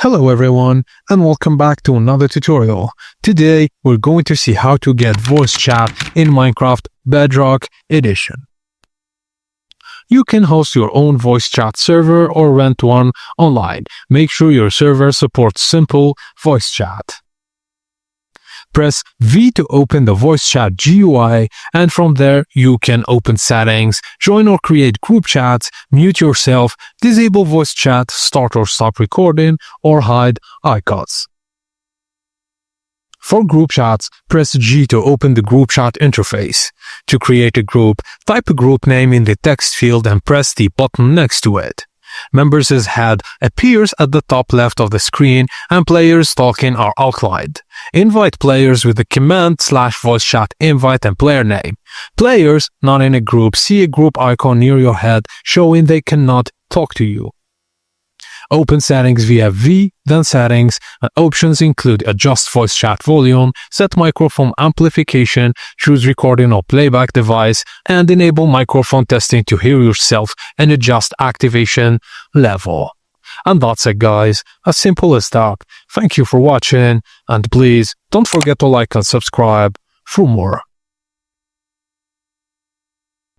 Hello everyone, and welcome back to another tutorial. Today we're going to see how to get voice chat in Minecraft Bedrock Edition. You can host your own voice chat server or rent one online. Make sure your server supports simple voice chat. Press V to open the voice chat GUI, and from there you can open settings, join or create group chats, mute yourself, disable voice chat, start or stop recording, or hide icons. For group chats, press G to open the group chat interface. To create a group, type a group name in the text field and press the button next to it. Members' head appears at the top left of the screen and players talking are outlined. Invite players with the command /voice chat invite and player name. Players not in a group see a group icon near your head showing they cannot talk to you. Open settings via V, then settings, and options include adjust voice chat volume, set microphone amplification, choose recording or playback device, and enable microphone testing to hear yourself and adjust activation level. And that's it guys, as simple as that. Thank you for watching, and please don't forget to like and subscribe for more.